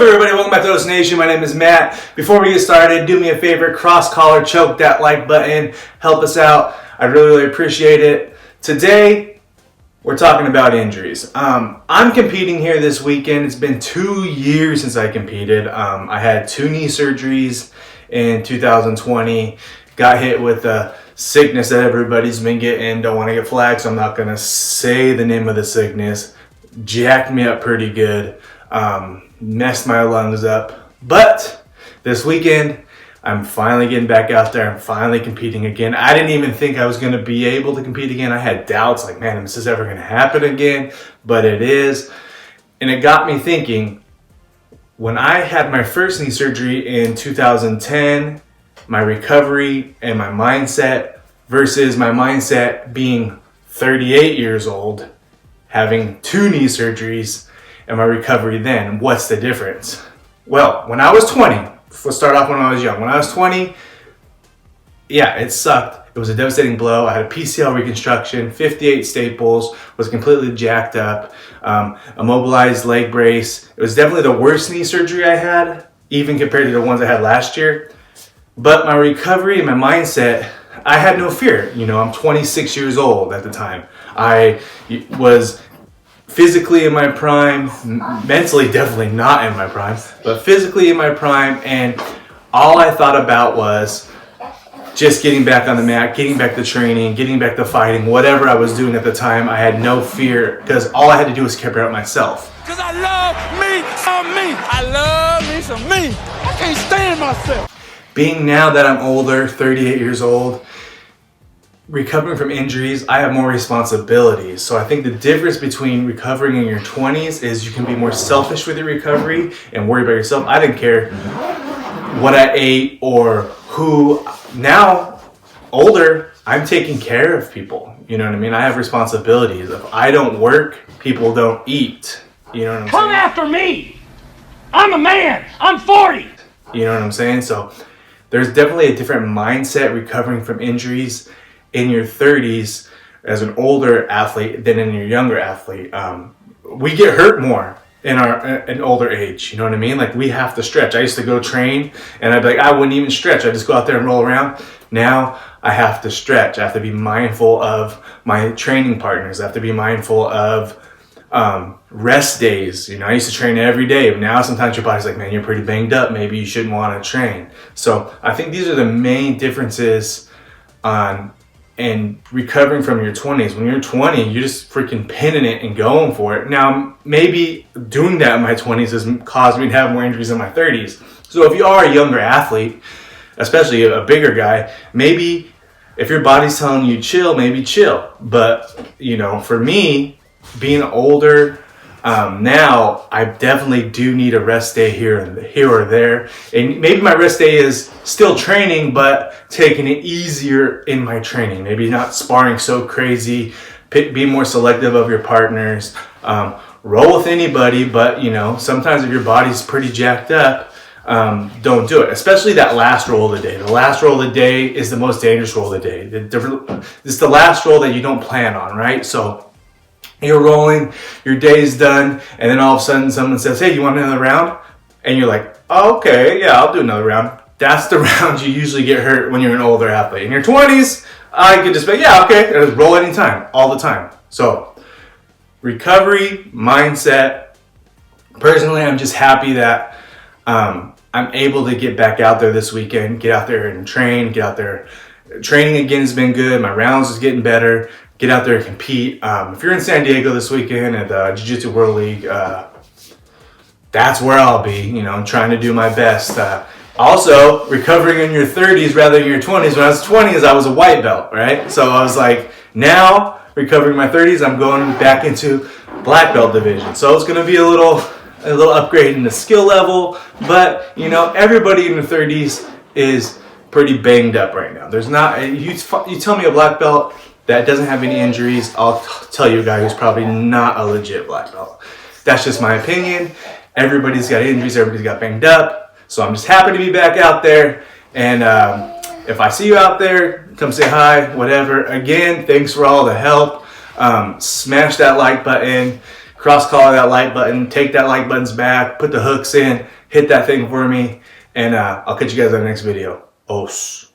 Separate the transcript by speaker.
Speaker 1: up, everybody? Welcome back to Host Nation. My name is Matt. Before we get started, do me a favor, cross collar, choke that like button, help us out. I really appreciate it. Today, we're talking about injuries. I'm competing here this weekend. It's been 2 years since I competed. I had 2 knee surgeries in 2020. Got hit with a sickness that everybody's been getting. Don't want to get flagged, so I'm not going to say the name of the sickness. Jacked me up pretty good. Messed my lungs up. But this weekend, I'm finally getting back out there. I'm finally competing again. I didn't even think I was going to be able to compete again. I had doubts like, man, is this ever going to happen again? But it is. And it got me thinking, when I had my first knee surgery in 2010, my recovery and my mindset versus my mindset being 38 years old, having 2 knee surgeries, and my recovery then, what's the difference? Well, when I was 20, let's start off when I was young. When I was 20, yeah, it sucked. It was a devastating blow. I had a PCL reconstruction, 58 staples, was completely jacked up, immobilized leg brace. It was definitely the worst knee surgery I had, even compared to the ones I had last year. But my recovery and my mindset, I had no fear. You know, I'm 26 years old at the time. I was physically in my prime, mentally definitely not in my prime, but physically in my prime, and all I thought about was just getting back on the mat, getting back to training, getting back to fighting, whatever I was doing at the time. I had no fear because all I had to do was care about myself.
Speaker 2: Because I love me some me. I love me some me. I can't stand myself.
Speaker 1: Being now that I'm older, 38 years old, recovering from injuries, I have more responsibilities. So I think the difference between recovering in your 20s is you can be more selfish with your recovery and worry about yourself. I didn't care what I ate or who. Now, older, I'm taking care of people. You know what I mean? I have responsibilities. If I don't work, people don't eat. You know what I'm saying?
Speaker 3: Come after me! I'm a man! I'm 40!
Speaker 1: You know what I'm saying? So there's definitely a different mindset recovering from injuries in your 30s as an older athlete than in your younger athlete. We get hurt more in an older age, you know what I mean? Like, we have to stretch. I used to go train and I'd be like, I wouldn't even stretch. I just go out there and roll around. Now I have to stretch. I have to be mindful of my training partners. I have to be mindful of rest days. You know, I used to train every day, but now sometimes your body's like, man, you're pretty banged up. Maybe you shouldn't want to train. So I think these are the main differences and recovering from your 20s. When you're 20, you're just freaking pinning it and going for it. Now, maybe doing that in my 20s has caused me to have more injuries in my 30s. So if you are a younger athlete, especially a bigger guy, maybe if your body's telling you chill, maybe chill. But, you know, for me, being older, now I definitely do need a rest day here or there. And maybe my rest day is still training, but taking it easier in my training. Maybe not sparring so crazy, be more selective of your partners, roll with anybody, but you know, sometimes if your body's pretty jacked up, don't do it. Especially that last roll of the day. The last roll of the day is the most dangerous roll of the day. It's the last roll that you don't plan on, right? So you're rolling, your day's done, and then all of a sudden someone says, hey, you want another round? And you're like, oh, okay, yeah, I'll do another round. That's the round you usually get hurt when you're an older athlete. In your 20s, I could just be, yeah, okay, just roll anytime, all the time. So recovery, mindset. Personally, I'm just happy that I'm able to get back out there this weekend, get out there and train, get out there. Training again has been good. My rounds is getting better. Get out there and compete. If you're in San Diego this weekend at the Jiujitsu World League, that's where I'll be, you know, trying to do my best. Also, recovering in your 30s rather than your 20s. When I was 20s, I was a white belt, right? So I was like, now, recovering in my 30s, I'm going back into black belt division. So it's going to be a little upgrade in the skill level. But, you know, everybody in the 30s is pretty banged up right now. There's not, you tell me a black belt that doesn't have any injuries, I'll tell you a guy who's probably not a legit black belt. That's just my opinion. Everybody's got injuries, everybody's got banged up. So I'm just happy to be back out there. And if I see you out there, come say hi, whatever. Again, thanks for all the help. Smash that like button. cross collar that like button, take that like buttons back, put the hooks in, hit that thing for me, and I'll catch you guys on the next video. Os.